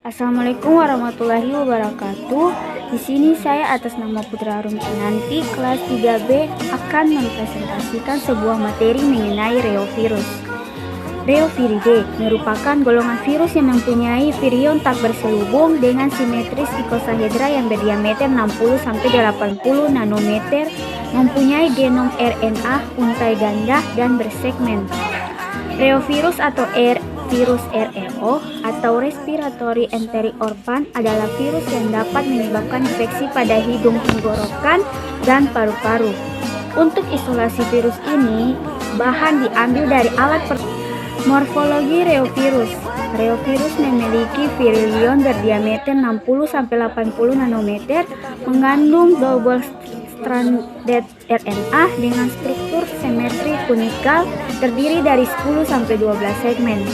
Assalamualaikum warahmatullahi wabarakatuh. Di sini saya atas nama Putra Arum Kinanti kelas 3B akan mempresentasikan sebuah materi mengenai reovirus. Reoviridae merupakan golongan virus yang mempunyai virion tak berselubung dengan simetris icosahedra yang berdiameter 60-80 nanometer, mempunyai genom RNA untai ganda dan bersegmen. Reovirus atau virus REO atau respiratory enteric orphan adalah virus yang dapat menyebabkan infeksi pada hidung tenggorokan dan paru-paru. Untuk isolasi virus ini, bahan diambil dari alat morfologi reovirus. Reovirus memiliki virion berdiameter 60-80 nanometer, mengandung double stranded RNA dengan struktur simetri kunikal terdiri dari 10-12 segmen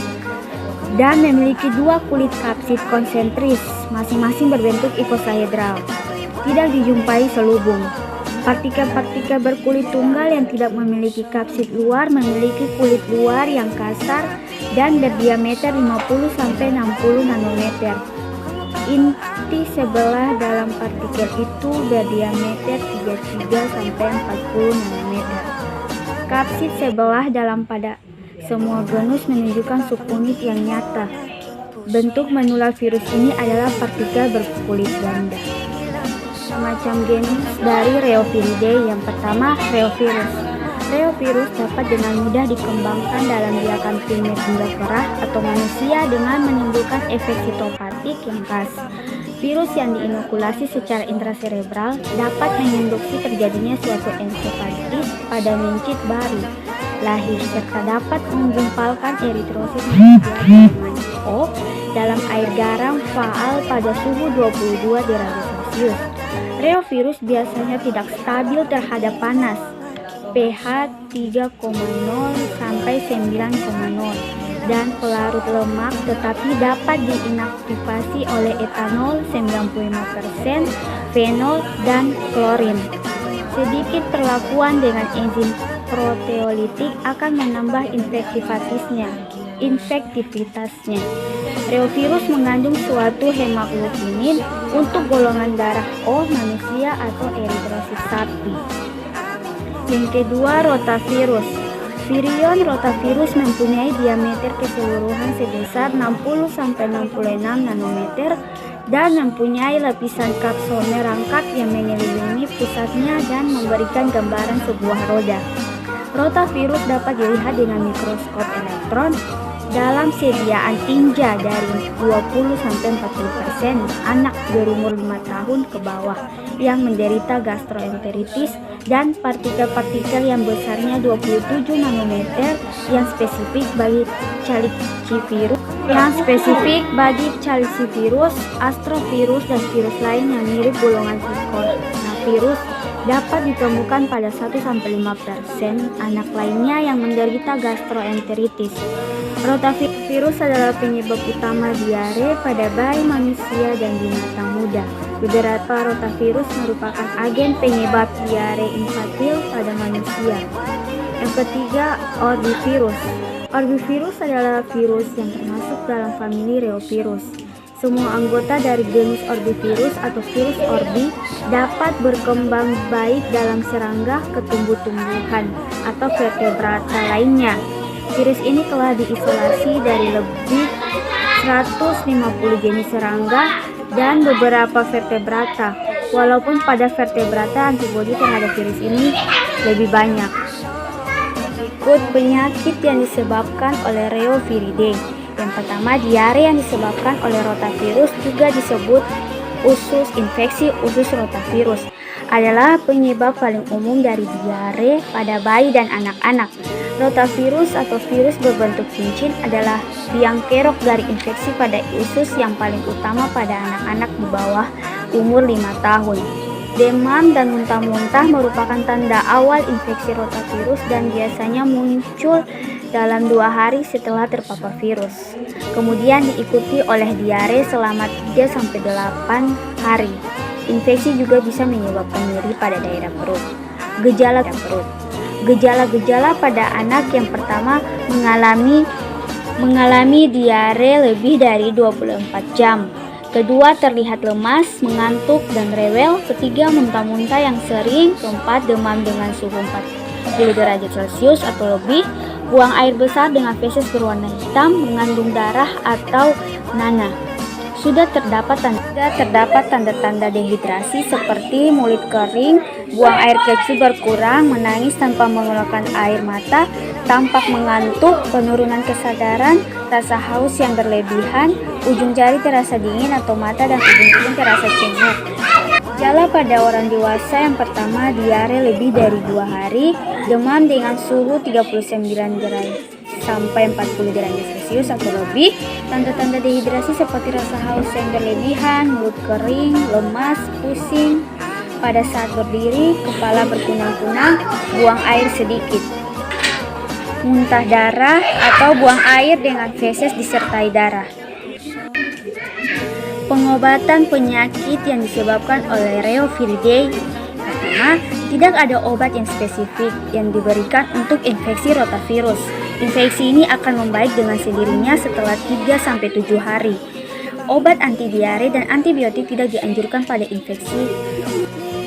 dan memiliki dua kulit kapsid konsentris masing-masing berbentuk icosahedral. Tidak dijumpai selubung. Partikel-partikel berkulit tunggal yang tidak memiliki kapsid luar memiliki kulit luar yang kasar dan berdiameter 50-60 nanometer. Inti sebelah dalam partikel itu berdiameter 33-40 nanometer. Kapsid sebelah dalam pada semua genus menunjukkan subunit yang nyata. Bentuk menular virus ini adalah partikel berkulit ganda. Macam genus dari Reoviridae. Yang pertama, reovirus. Reovirus dapat dengan mudah dikembangkan dalam biakan primat benda kerah atau manusia dengan menimbulkan efek sitopatik yang khas. Virus yang diinokulasi secara intraserebral dapat menginduksi terjadinya suatu ensefalitis pada mencit baru lahir serta dapat menggumpalkan eritrosit dengan O dalam air garam faal pada suhu 22 derajat Celcius. Reovirus biasanya tidak stabil terhadap panas, pH 3,0 sampai 9,0 dan pelarut lemak, tetapi dapat diinaktivasi oleh etanol 95%, fenol dan klorin. Sedikit perlakuan dengan enzim proteolitik akan menambah infektivitasnya. Reovirus mengandung suatu hemoglobinin untuk golongan darah O manusia atau eritrosit sapi. Yang kedua, rotavirus. Virion rotavirus mempunyai diameter keseluruhan sebesar 60-66 nanometer dan mempunyai lapisan kapsone rangkap yang mengelilingi pusatnya dan memberikan gambaran sebuah roda. Rotavirus dapat dilihat dengan mikroskop elektron dalam sediaan tinja dari 20-40% anak berumur 5 tahun ke bawah yang menderita gastroenteritis dan partikel-partikel yang besarnya 27 nanometer yang spesifik bagi calicivirus, astrovirus dan virus lain yang mirip golongan coronavirus dapat ditemukan pada 1-5% anak lainnya yang menderita gastroenteritis. Rotavirus adalah penyebab utama diare pada bayi, manusia, dan binatang muda. Beberapa rotavirus merupakan agen penyebab diare infantil pada manusia. Yang ketiga, orbivirus. Orbivirus adalah virus yang termasuk dalam famili reovirus. Semua anggota dari genus orbivirus atau virus orbi dapat berkembang baik dalam serangga ke tumbuh-tumbuhan atau vertebrata lainnya. Virus ini telah diisolasi dari lebih 150 jenis serangga dan beberapa vertebrata, walaupun pada vertebrata antibodi terhadap virus ini lebih banyak. Berikut penyakit yang disebabkan oleh Reoviridae. Yang pertama, diare yang disebabkan oleh rotavirus, juga disebut usus. Infeksi usus rotavirus adalah penyebab paling umum dari diare pada bayi dan anak-anak. Rotavirus atau virus berbentuk cincin adalah biang kerok dari infeksi pada usus yang paling utama pada anak-anak di bawah umur 5 tahun. Demam dan muntah-muntah merupakan tanda awal infeksi rotavirus dan biasanya muncul dalam 2 hari setelah terpapar virus. Kemudian diikuti oleh diare selama 3-8 hari. Infeksi juga bisa menyebabkan nyeri pada daerah perut. Gejala-gejala pada anak yang pertama mengalami diare lebih dari 24 jam. Kedua, terlihat lemas, mengantuk, dan rewel. Ketiga, muntah-muntah yang sering. Keempat, demam dengan suhu 40 derajat Celcius atau lebih. Buang air besar dengan feses berwarna hitam, mengandung darah atau nanah. Sudah terdapat tanda-tanda dehidrasi seperti mulut kering, buang air kecil berkurang, menangis tanpa mengeluarkan air mata, tampak mengantuk, penurunan kesadaran, rasa haus yang berlebihan, ujung jari terasa dingin atau mata dan ujung-ujung terasa cengeng. Gejala pada orang dewasa yang pertama, diare lebih dari 2 hari, demam dengan suhu 39 derajat sampai 40 derajat Celcius atau lebih. Tanda-tanda dehidrasi seperti rasa haus yang berlebihan, mulut kering, lemas, pusing. Pada saat berdiri, kepala berkunang-kunang, buang air sedikit. Muntah darah atau buang air dengan feses disertai darah. Pengobatan penyakit yang disebabkan oleh Rheophyridae. Pertama, tidak ada obat yang spesifik yang diberikan untuk infeksi rotavirus. Infeksi ini akan membaik dengan sendirinya setelah 3-7 hari. Obat anti diare dan antibiotik tidak dianjurkan pada infeksi.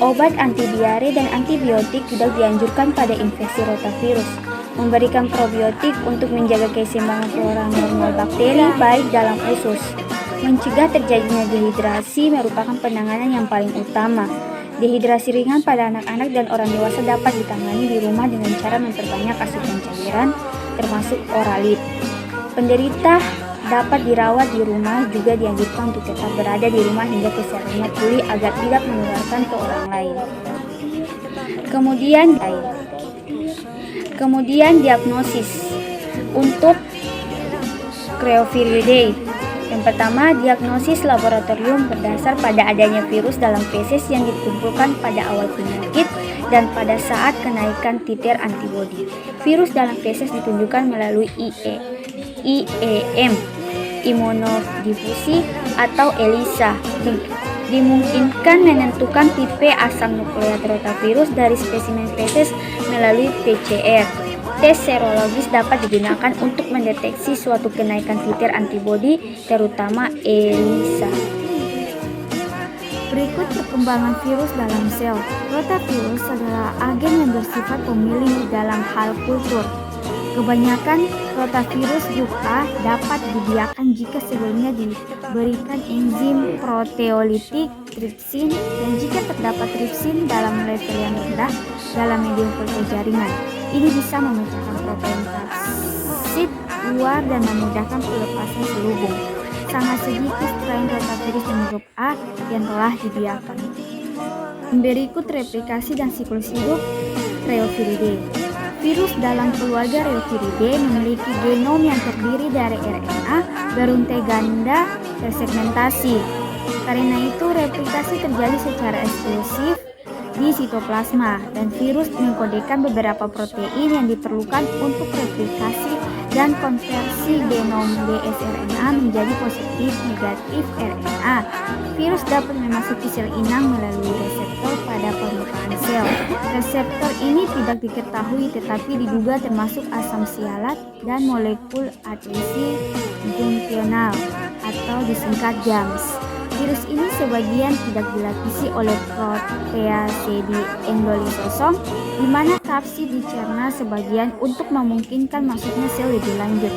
Obat anti diare dan antibiotik tidak dianjurkan pada infeksi rotavirus. Memberikan probiotik untuk menjaga keseimbangan flora normal bakteri baik dalam usus. Mencegah terjadinya dehidrasi merupakan penanganan yang paling utama. Dehidrasi ringan pada anak-anak dan orang dewasa dapat ditangani di rumah dengan cara memperbanyak asupan cairan, termasuk oralit. Penderita dapat dirawat di rumah, juga dianjurkan untuk tetap berada di rumah hingga kesehatannya pulih agar tidak menularkan ke orang lain. Kemudian diagnosis untuk Rheophyridae. Yang pertama, diagnosis laboratorium berdasar pada adanya virus dalam feses yang dikumpulkan pada awal penyakit dan pada saat kenaikan titer antibodi. Virus dalam feses ditunjukkan melalui IEM, imunodifusi atau ELISA. Dimungkinkan menentukan tipe asam nukleat rotavirus dari spesimen feses melalui PCR. Tes serologis dapat digunakan untuk mendeteksi suatu kenaikan titer antibodi, terutama ELISA. Berikut perkembangan virus dalam sel. Rotavirus adalah agen yang bersifat pemilih dalam hal kultur. Kebanyakan rotavirus grup A dapat dibiarkan jika sebelumnya diberikan enzim proteolitik tripsin, dan jika terdapat tripsin dalam level yang rendah dalam medium kultur jaringan. Ini bisa memecahkan protein kapsid luar dan memudahkan pelepasan selubung. Sangat sedikit strain rotavirus yang grup A yang telah dibiarkan. Berikut replikasi dan siklus hidup Rheophyridae. Virus dalam keluarga Rheophyridae memiliki genom yang terdiri dari RNA beruntai ganda tersegmentasi. Karena itu, replikasi terjadi secara eksklusif di sitoplasma, dan virus mengkodekan beberapa protein yang diperlukan untuk replikasi dan konversi genom dsRNA menjadi positif negatif RNA. Virus dapat memasuki sel inang melalui reseptor pada permukaan sel. Reseptor ini tidak diketahui tetapi diduga termasuk asam sialat dan molekul adhesi junctional atau disingkat JAMS. Virus ini sebagian tidak dilapisi oleh protease di endolisosom, di mana kapsid dicerna sebagian untuk memungkinkan masuknya sel lebih lanjut.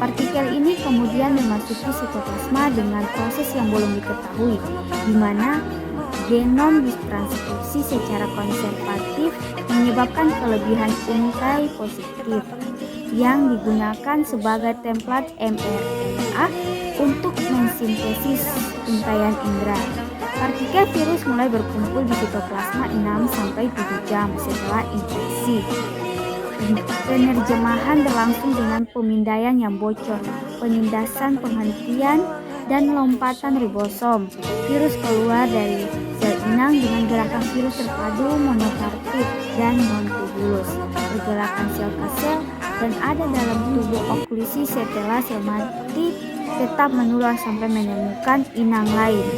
Partikel ini kemudian memasuki sitoplasma dengan proses yang belum diketahui, di mana genom ditranskripsi secara konservatif menyebabkan kelebihan untai positif yang digunakan sebagai template mRNA untuk mensintesis untaian indera. Partikel virus mulai berkumpul di sitoplasma 6-7 jam setelah infeksi. Penerjemahan berlangsung dengan pemindaian yang bocor, penindasan penghentian, dan lompatan ribosom. Virus keluar dari sel inang dengan gerakan virus terpadu monopartit dan non-tubulus, pergerakan sel ke sel, dan ada dalam tubuh oklusi setelah sel mati tetap menular sampai menemukan inang lain.